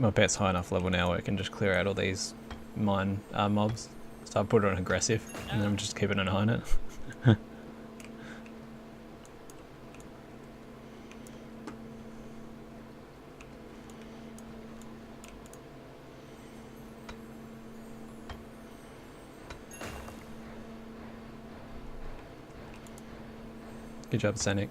My pet's high enough level now where it can just clear out all these mine mobs. So I put it on aggressive, and then I'm just keeping an eye on it. Good job, Sanic.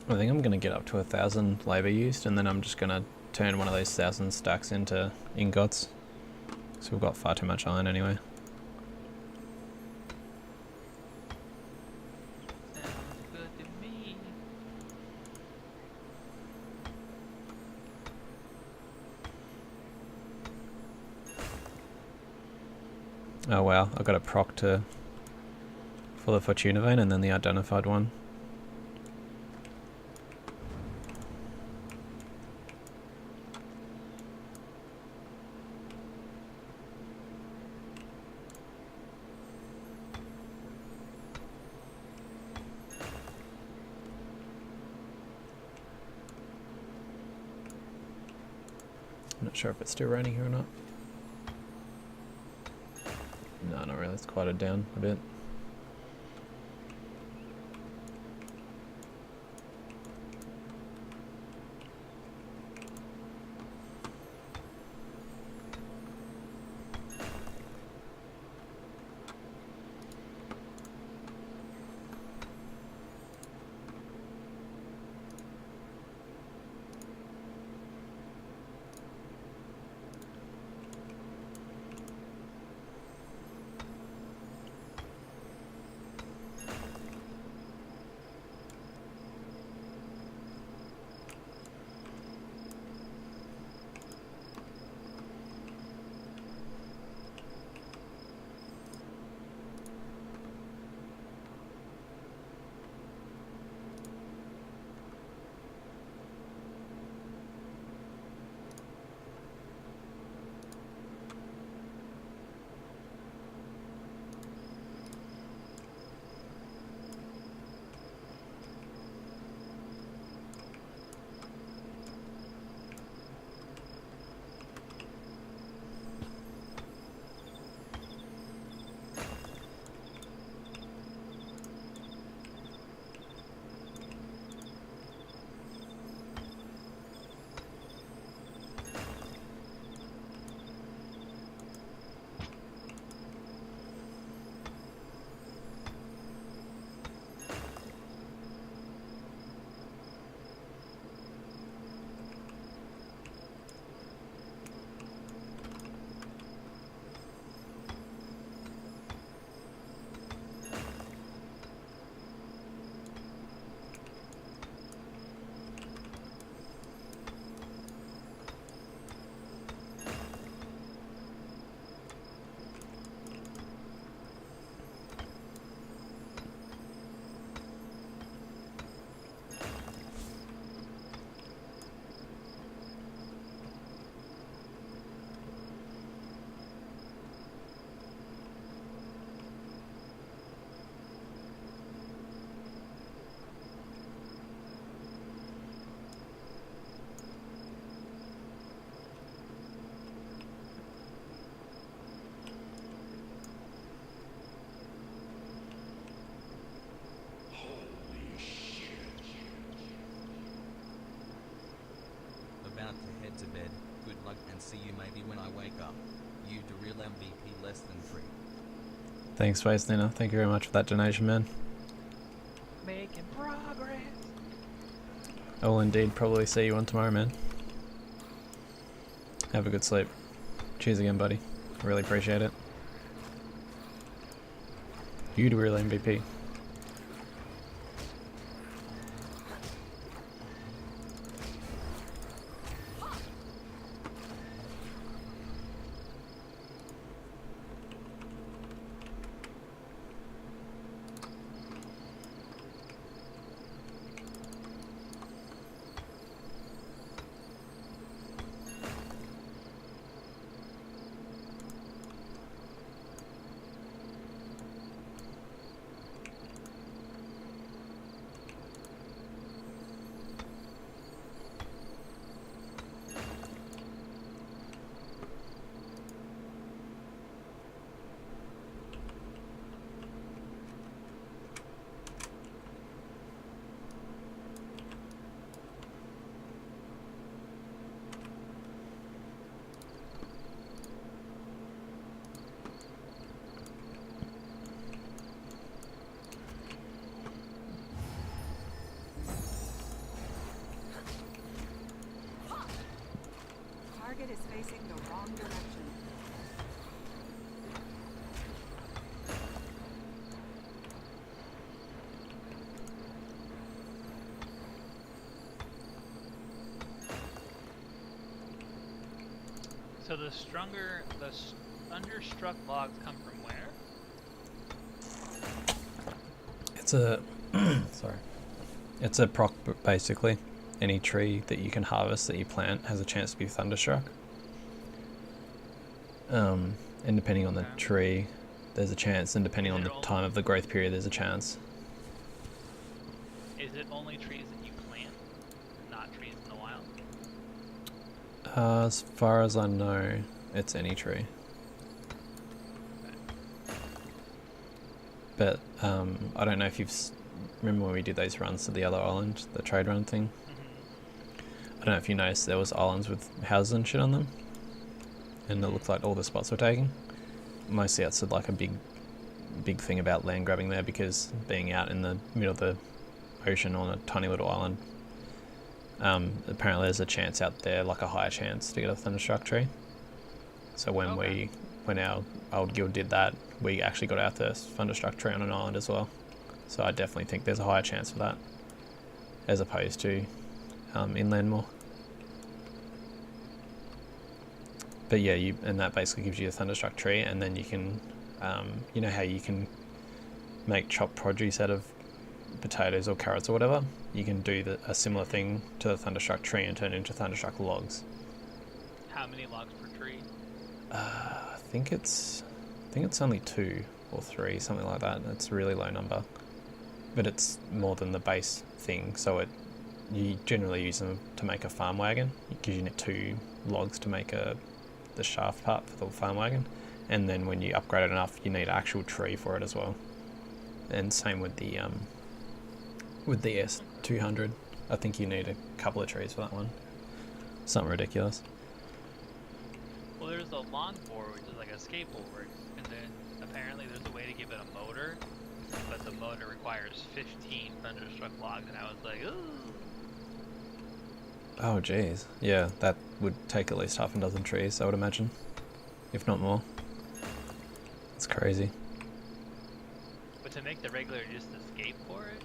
I think I'm going to get up to 1,000 labour used, and then I'm just going to turn one of those 1,000 stacks into ingots. So we've got far too much iron anyway. Sounds good to me. Oh wow, I got a proc for the Fortuna vein and then the identified one. I'm not sure if it's still raining here or not. No, not really. It's quieted down a bit. About to head to bed. Good luck and see you maybe when I wake up. You the real MVP less than 3. Thanks, Space Nina. Thank you very much for that donation, man. Making progress. I will indeed probably see you on tomorrow, man. Have a good sleep. Cheers again, buddy. I really appreciate it. You the real MVP. Target is facing the wrong direction. So the thunderstruck logs come from where? It's a sorry. It's a proc basically. Any tree that you can harvest that you plant has a chance to be thunderstruck. And depending on the tree, there's a chance, and depending on the time of the growth period, there's a chance. Is it only trees that you plant, not trees in the wild? As far as I know, it's any tree. But I don't know if you've remember when we did those runs to the other island, the trade run thing. I don't know if you noticed there was islands with houses and shit on them, and it looked like all the spots were taken. Mostly that's like a big thing about land grabbing there, because being out in the middle of the ocean on a tiny little island, apparently there's a chance out there, like a higher chance to get a thunderstruck tree. So when our old guild did that, we actually got our first thunderstruck tree on an island as well. So I definitely think there's a higher chance for that, as opposed to inland more. But yeah, and that basically gives you a thunderstruck tree, and then you can, you know how you can make chopped produce out of potatoes or carrots or whatever? You can do a similar thing to the thunderstruck tree and turn it into thunderstruck logs. How many logs per tree? I think it's only 2 or 3, something like that. It's a really low number, but it's more than the base thing. So you generally use them to make a farm wagon, because you need 2 logs to make the shaft part for the farm wagon, and then when you upgrade it enough, you need an actual tree for it as well. And same with the S200. I think you need a couple of trees for that one. Something ridiculous. Well, there's a longboard, which is like a skateboard, and then apparently there's a way to give it a motor, but the motor requires 15 thunderstruck logs, and I was like, ooh. Oh jeez, yeah, that would take at least half a dozen trees, I would imagine, if not more. That's crazy. But to make the regular just a skateboard,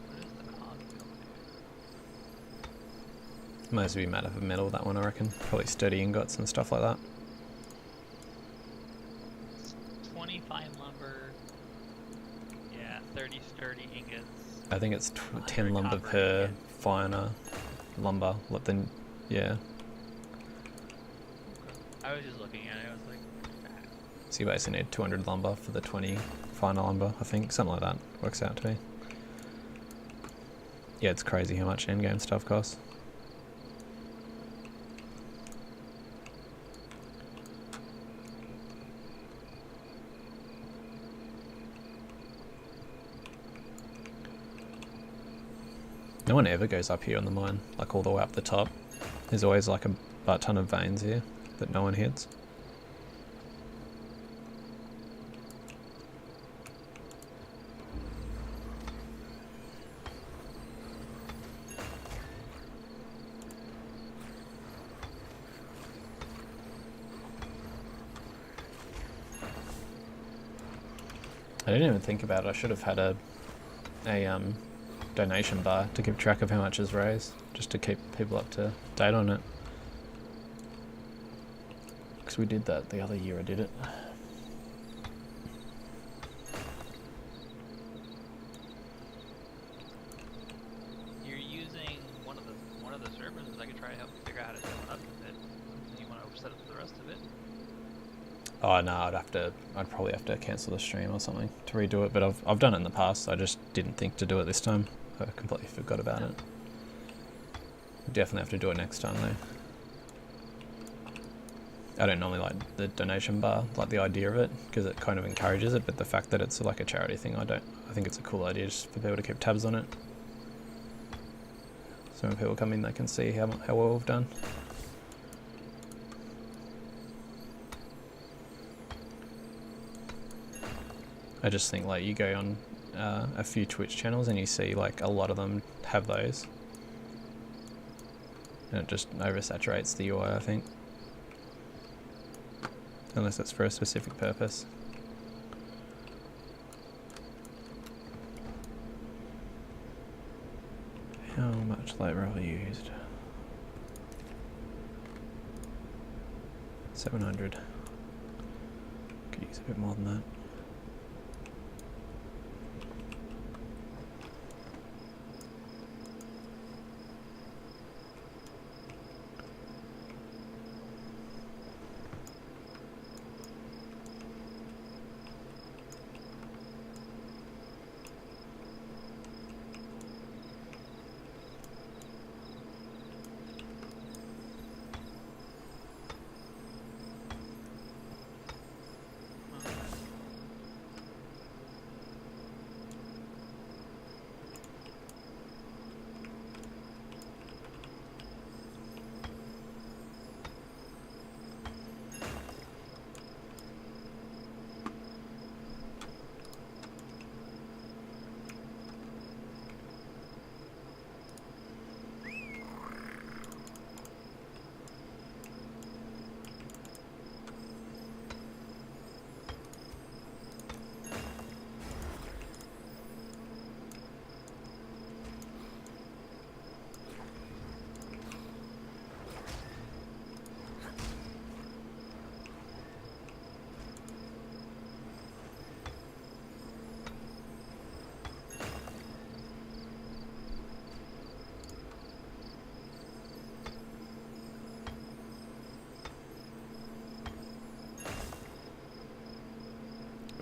what is the cog build do? Might as well be made of metal, that one, I reckon. Probably sturdy ingots and stuff like that. 25 lumber, yeah, 30 sturdy ingots. I think it's 10 lumber copper per ingot. finer lumber. Yeah. I was just looking at it, I was like, So you basically need 200 lumber for the 20 finer lumber, I think. Something like that works out to be. Yeah, it's crazy how much endgame stuff costs. No one ever goes up here on the mine, like all the way up the top. There's always like a butt ton of veins here that no one hits. I didn't even think about it. I should have had a donation bar to keep track of how much is raised, just to keep people up to date on it. Because we did that the other year I did it. You're using one of the servers. I could try to help you figure out how to set it up with it. You want to set up the rest of it? Oh no, I'd probably have to cancel the stream or something to redo it, but I've done it in the past. I just didn't think to do it this time. I completely forgot about it. Definitely have to do it next time though. I don't normally like the donation bar, like the idea of it, because it kind of encourages it, but the fact that it's like a charity thing, I think it's a cool idea just for people to keep tabs on it. So when people come in, they can see how well we've done. I just think like you go on a few Twitch channels and you see like a lot of them have those, and it just oversaturates the UI, I think, unless it's for a specific purpose. How much labor have I used? 700. Could use a bit more than that.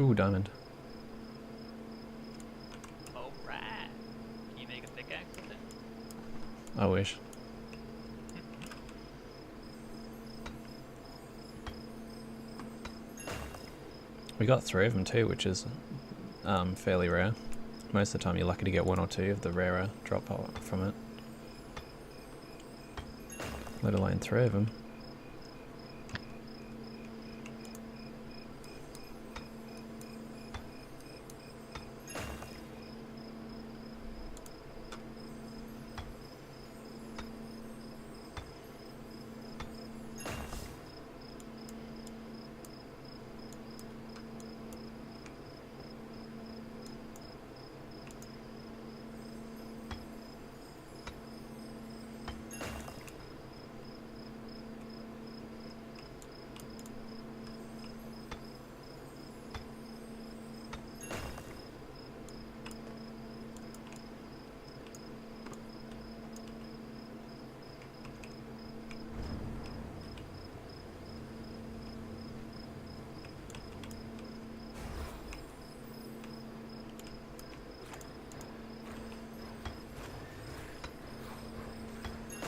Ooh, diamond. Alright. Can you make a pickaxe with it? I wish. We got 3 of them too, which is fairly rare. Most of the time you're lucky to get 1 or 2 of the rarer drop from it. Let alone 3 of them.